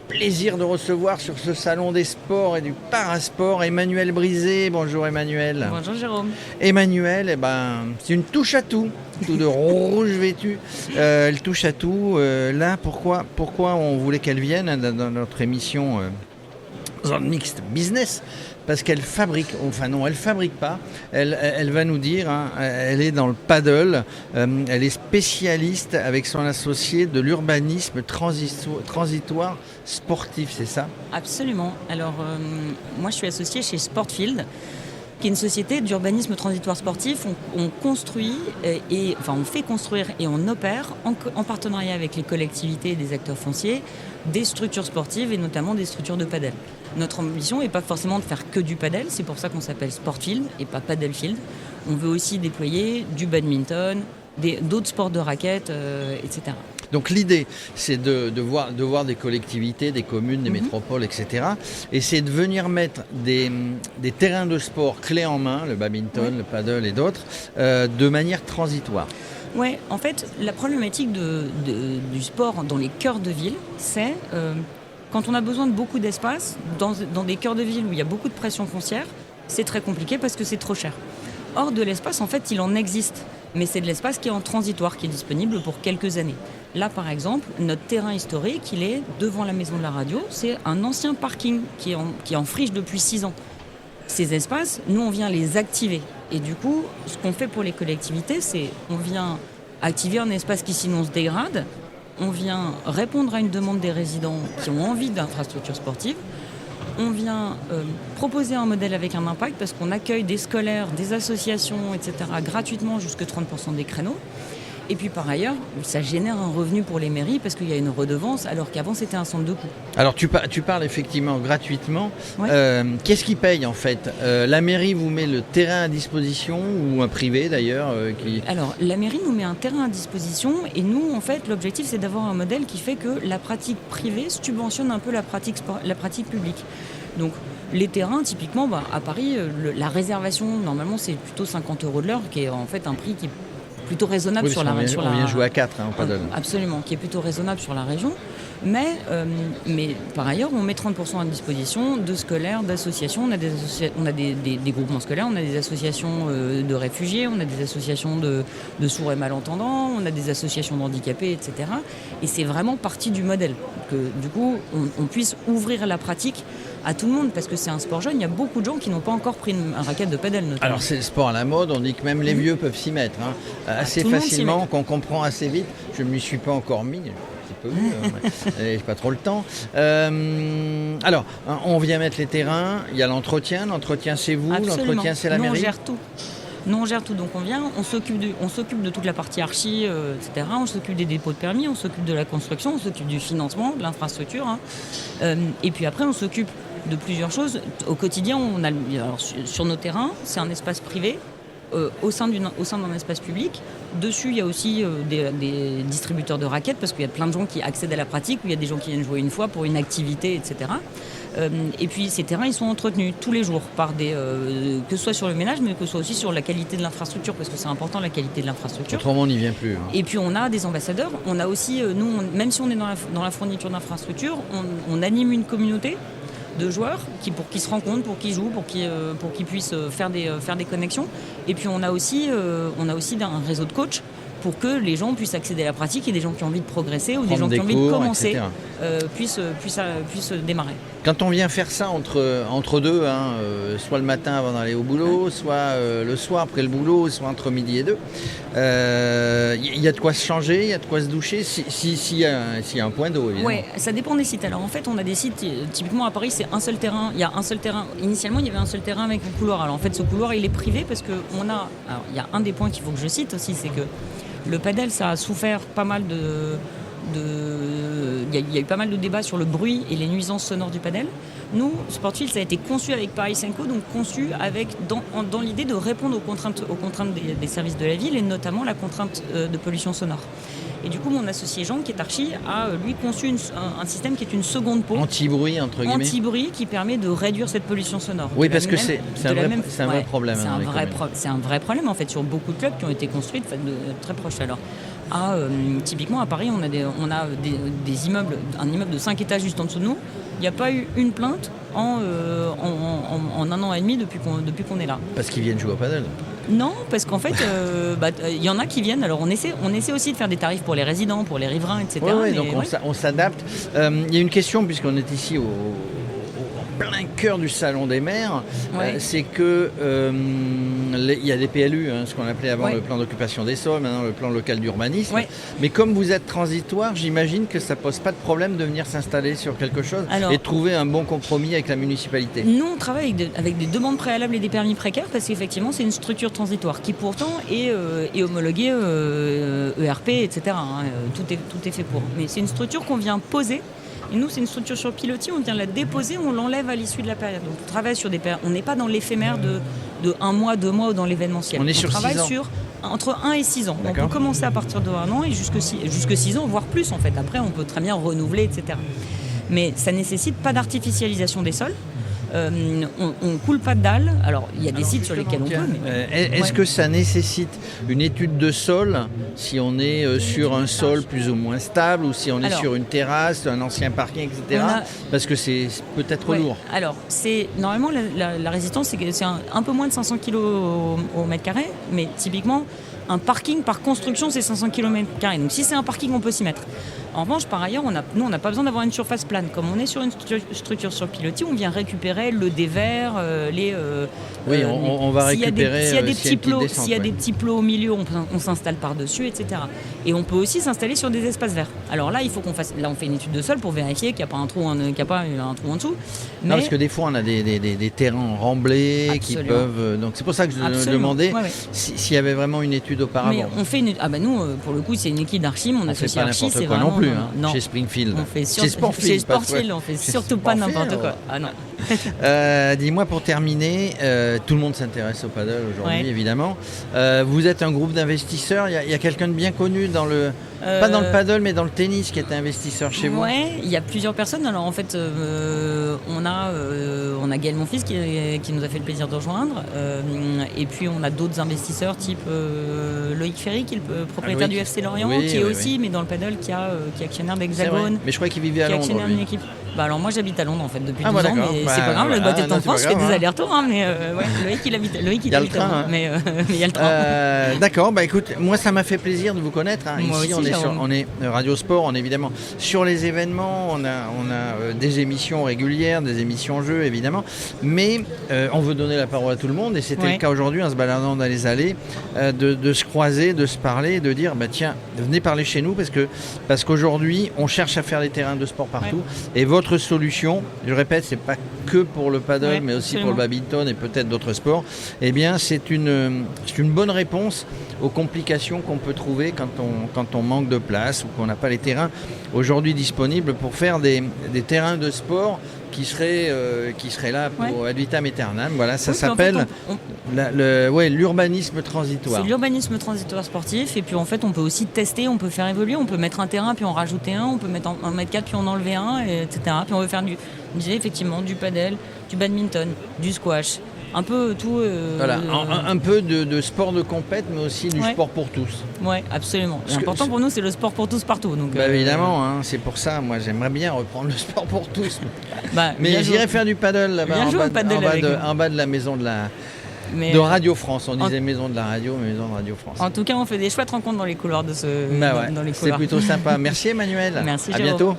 plaisir de recevoir sur ce salon des sports et du parasport Emmanuelle Brisé. Bonjour Emmanuelle. Bonjour Jérôme. Emmanuelle, c'est une touche à tout de rouge vêtu. Elle touche à tout. Là, pourquoi on voulait qu'elle vienne dans notre émission Zone Mixte Business? Parce qu'elle fabrique, elle fabrique pas, elle va nous dire, elle est dans le paddle, elle est spécialiste avec son associé de l'urbanisme transitoire sportif, c'est ça? Absolument. Alors, moi je suis associée chez Sportfield, qui est une société d'urbanisme transitoire sportif. On construit, on fait construire et on opère en partenariat avec les collectivités et des acteurs fonciers des structures sportives et notamment des structures de paddle. Notre ambition n'est pas forcément de faire que du paddle, c'est pour ça qu'on s'appelle Sportfield et pas Paddlefield. On veut aussi déployer du badminton, d'autres sports de raquettes, etc. Donc l'idée, c'est de voir des collectivités, des communes, des métropoles, etc. Et c'est de venir mettre des terrains de sport clés en main, le badminton, le paddle et d'autres, de manière transitoire. Oui, en fait, la problématique du sport dans les cœurs de ville, c'est quand on a besoin de beaucoup d'espace, dans des cœurs de ville où il y a beaucoup de pression foncière, c'est très compliqué parce que c'est trop cher. Or, de l'espace, en fait, il en existe. Mais c'est de l'espace qui est en transitoire, qui est disponible pour quelques années. Là, par exemple, notre terrain historique, il est devant la maison de la radio. C'est un ancien parking qui est en friche depuis 6 ans. Ces espaces, nous, on vient les activer. Et du coup, ce qu'on fait pour les collectivités, c'est on vient activer un espace qui sinon se dégrade. On vient répondre à une demande des résidents qui ont envie d'infrastructures sportives. On vient proposer un modèle avec un impact parce qu'on accueille des scolaires, des associations, etc. gratuitement jusque 30% des créneaux. Et puis par ailleurs, ça génère un revenu pour les mairies parce qu'il y a une redevance alors qu'avant c'était un centre de coût. Alors tu parles effectivement gratuitement. Ouais. Qu'est-ce qui paye en fait? La mairie vous met le terrain à disposition ou un privé d'ailleurs Alors la mairie nous met un terrain à disposition et nous en fait l'objectif c'est d'avoir un modèle qui fait que la pratique privée subventionne un peu la pratique publique. Donc les terrains typiquement à Paris, la réservation normalement c'est plutôt 50 € de l'heure qui est en fait un prix qui est plutôt raisonnable sur la région. On vient jouer à 4 au paddle. Absolument, qui est plutôt raisonnable sur la région. Mais par ailleurs, on met 30% à disposition de scolaires, d'associations. On a des groupements scolaires, on a des associations de réfugiés, on a des associations de sourds et malentendants, on a des associations d'handicapés, etc. Et c'est vraiment partie du modèle. Que du coup, on puisse ouvrir la pratique à tout le monde, parce que c'est un sport jeune. Il y a beaucoup de gens qui n'ont pas encore pris un raquette de paddle, notamment. Alors c'est le sport à la mode, on dit que même les vieux peuvent s'y mettre, assez facilement, qu'on comprend assez vite. Je ne m'y suis pas encore mis, un petit peu, j'ai pas trop le temps. Alors, on vient mettre les terrains, il y a l'entretien c'est vous, Absolument. l'entretien c'est la mairie. Nous on gère tout, donc on vient, on s'occupe de toute la partie archi, etc. On s'occupe des dépôts de permis, on s'occupe de la construction, on s'occupe du financement, de l'infrastructure. Et puis après on s'occupe de plusieurs choses. Au quotidien, sur nos terrains, c'est un espace privé au sein d'un espace public. Dessus, il y a aussi des distributeurs de raquettes, parce qu'il y a plein de gens qui accèdent à la pratique, où il y a des gens qui viennent jouer une fois pour une activité, etc. Et puis ces terrains, ils sont entretenus tous les jours par que ce soit sur le ménage, mais que ce soit aussi sur la qualité de l'infrastructure, parce que c'est important la qualité de l'infrastructure. Autrement, on n'y vient plus. Et puis on a des ambassadeurs. On a aussi, même si on est dans la fourniture d'infrastructures, on anime une communauté de joueurs qui se rencontrent, pour qu'ils jouent, pour qu'ils puissent faire des connexions. Et puis on a aussi un réseau de coachs pour que les gens puissent accéder à la pratique et des gens qui ont envie de progresser ou des gens qui ont envie de commencer puissent démarrer. Quand on vient faire ça entre deux, soit le matin avant d'aller au boulot, soit le soir après le boulot, soit entre midi et 2, il y a de quoi se changer, il y a de quoi se doucher, s'il y a un point d'eau, évidemment. Oui, ça dépend des sites. Alors en fait, on a des sites, typiquement à Paris, c'est un seul terrain. Il y a un seul terrain. Initialement, il y avait un seul terrain avec un couloir. Alors en fait, ce couloir, il est privé parce que il y a un des points qu'il faut que je cite aussi, c'est que le paddle, ça a souffert pas mal il y a eu pas mal de débats sur le bruit et les nuisances sonores du paddle. Nous, Sportfield, ça a été conçu avec Paris Senco, donc conçu dans l'idée de répondre aux contraintes des services de la ville et notamment la contrainte de pollution sonore. Et du coup, mon associé Jean, qui est archi, a lui conçu un système qui est une seconde peau. Anti-bruit, entre guillemets. Anti-bruit qui permet de réduire cette pollution sonore. Oui, parce que c'est un vrai problème. C'est un vrai problème en fait sur beaucoup de clubs qui ont été construits très proches. Alors, Typiquement à Paris, on a des immeubles, un immeuble de 5 étages juste en dessous de nous. Il n'y a pas eu une plainte en 1 an et demi depuis qu'on est là. Parce qu'ils viennent jouer au paddle. Non, parce qu'en fait, il y en a qui viennent. Alors on essaie aussi de faire des tarifs pour les résidents, pour les riverains, etc. Ouais, donc on s'adapte. Il y a une question, puisqu'on est ici au plein cœur du Salon des maires, c'est que il y a des PLU, ce qu'on appelait avant le plan d'occupation des sols, maintenant le plan local d'urbanisme. Mais comme vous êtes transitoire, j'imagine que ça pose pas de problème de venir s'installer sur quelque chose et de trouver un bon compromis avec la municipalité. Nous, on travaille avec des demandes préalables et des permis précaires parce qu'effectivement, c'est une structure transitoire qui pourtant est homologuée ERP, etc. Tout est fait pour. Mais c'est une structure qu'on vient poser. Et nous, c'est une structure sur pilotis, on vient la déposer, on l'enlève à l'issue de la période. Donc on travaille sur des périodes. On n'est pas dans l'éphémère de 1 mois, 2 mois ou dans l'événementiel. On est sur 6 ans. On travaille sur entre 1 et 6 ans. On peut commencer à partir de 1 an et jusque 6 ans, voire plus en fait. Après, on peut très bien renouveler, etc. Mais ça ne nécessite pas d'artificialisation des sols. On ne coule pas de dalles. Alors, il y a des sites sur lesquels on peut. Mais... Est-ce que ça nécessite une étude de sol si on est sur un sol plus ou moins stable ou si on est sur une terrasse, un ancien parking, etc. Parce que c'est peut-être lourd. Alors, normalement, la résistance, c'est un peu moins de 500 kg au mètre carré. Mais typiquement, un parking par construction, c'est 500 km². Donc, si c'est un parking, on peut s'y mettre. En revanche, par ailleurs, on n'a pas besoin d'avoir une surface plane. Comme on est sur une structure sur pilotis, on vient récupérer le dévers, on va récupérer s'il y a des petits plots au milieu, on s'installe par-dessus, etc. Et on peut aussi s'installer sur des espaces verts. Alors là, il faut qu'on fasse... Là, on fait une étude de sol pour vérifier qu'il n'y a pas un trou en dessous. Mais... Non, parce que des fois, on a des terrains remblés qui peuvent... Donc, c'est pour ça que je demandais s'il y avait vraiment une étude auparavant. Mais on fait nous, pour le coup, c'est une équipe d'archi, mon associé archi, c'est vraiment... non plus, non. Chez Springfield. Chez Sportfield, on fait surtout pas n'importe quoi. Ah non. Dis-moi pour terminer, tout le monde s'intéresse au paddle aujourd'hui, évidemment. Vous êtes un groupe d'investisseurs. Il y a quelqu'un de bien connu dans le... Pas dans le paddle, mais dans le tennis qui est investisseur chez vous. Oui, il y a plusieurs personnes. Alors en fait, on a Gaël, mon fils, qui nous a fait le plaisir de rejoindre. Et puis on a d'autres investisseurs, type Loïc Ferry, qui est le propriétaire du FC Lorient, qui est aussi, mais dans le paddle, qui est actionnaire d'Hexagone. Mais je crois qu'il vivait à Londres. Qui est actionnaire d'une équipe. Alors moi j'habite à Londres en fait depuis 12 ans, mais c'est pas grave, la boîte est en France, je fais des allers-retours, mais Loïc il habite à Londres, mais il y a le train. D'accord, écoute, moi ça m'a fait plaisir de vous connaître. Ici aussi, on est Radio Sport, on est évidemment sur les événements, on a des émissions régulières, des émissions jeux évidemment, mais on veut donner la parole à tout le monde et c'était le cas aujourd'hui en se baladant dans les allées, de se croiser, de se parler, de dire tiens, venez parler chez nous parce qu'aujourd'hui on cherche à faire des terrains de sport partout et votre solution, je répète, c'est pas que pour le paddle, mais aussi pour le badminton et peut-être d'autres sports. Eh bien, c'est une bonne réponse aux complications qu'on peut trouver quand on manque de place ou qu'on n'a pas les terrains aujourd'hui disponibles pour faire des terrains de sport qui seraient là pour ad vitam aeternam. Voilà, ça s'appelle l'urbanisme transitoire. C'est l'urbanisme transitoire sportif et puis en fait on peut aussi tester, on peut faire évoluer, on peut mettre un terrain puis en rajouter un, on peut mettre 1m4 puis en enlever un, etc. Puis on veut faire effectivement du paddle, du badminton, du squash. Un peu tout. Voilà, un peu de sport de compète, mais aussi du sport pour tous. Oui, absolument. L'important pour nous, c'est le sport pour tous partout. Donc, évidemment, c'est pour ça. Moi, j'aimerais bien reprendre le sport pour tous. Mais j'irais faire du paddle là-bas, en bas de la maison de Radio France. On disait maison de la radio, mais maison de Radio France. En tout cas, on fait des chouettes rencontres dans les couloirs de ce. C'est plutôt sympa. Merci Emmanuel. Merci. À bientôt.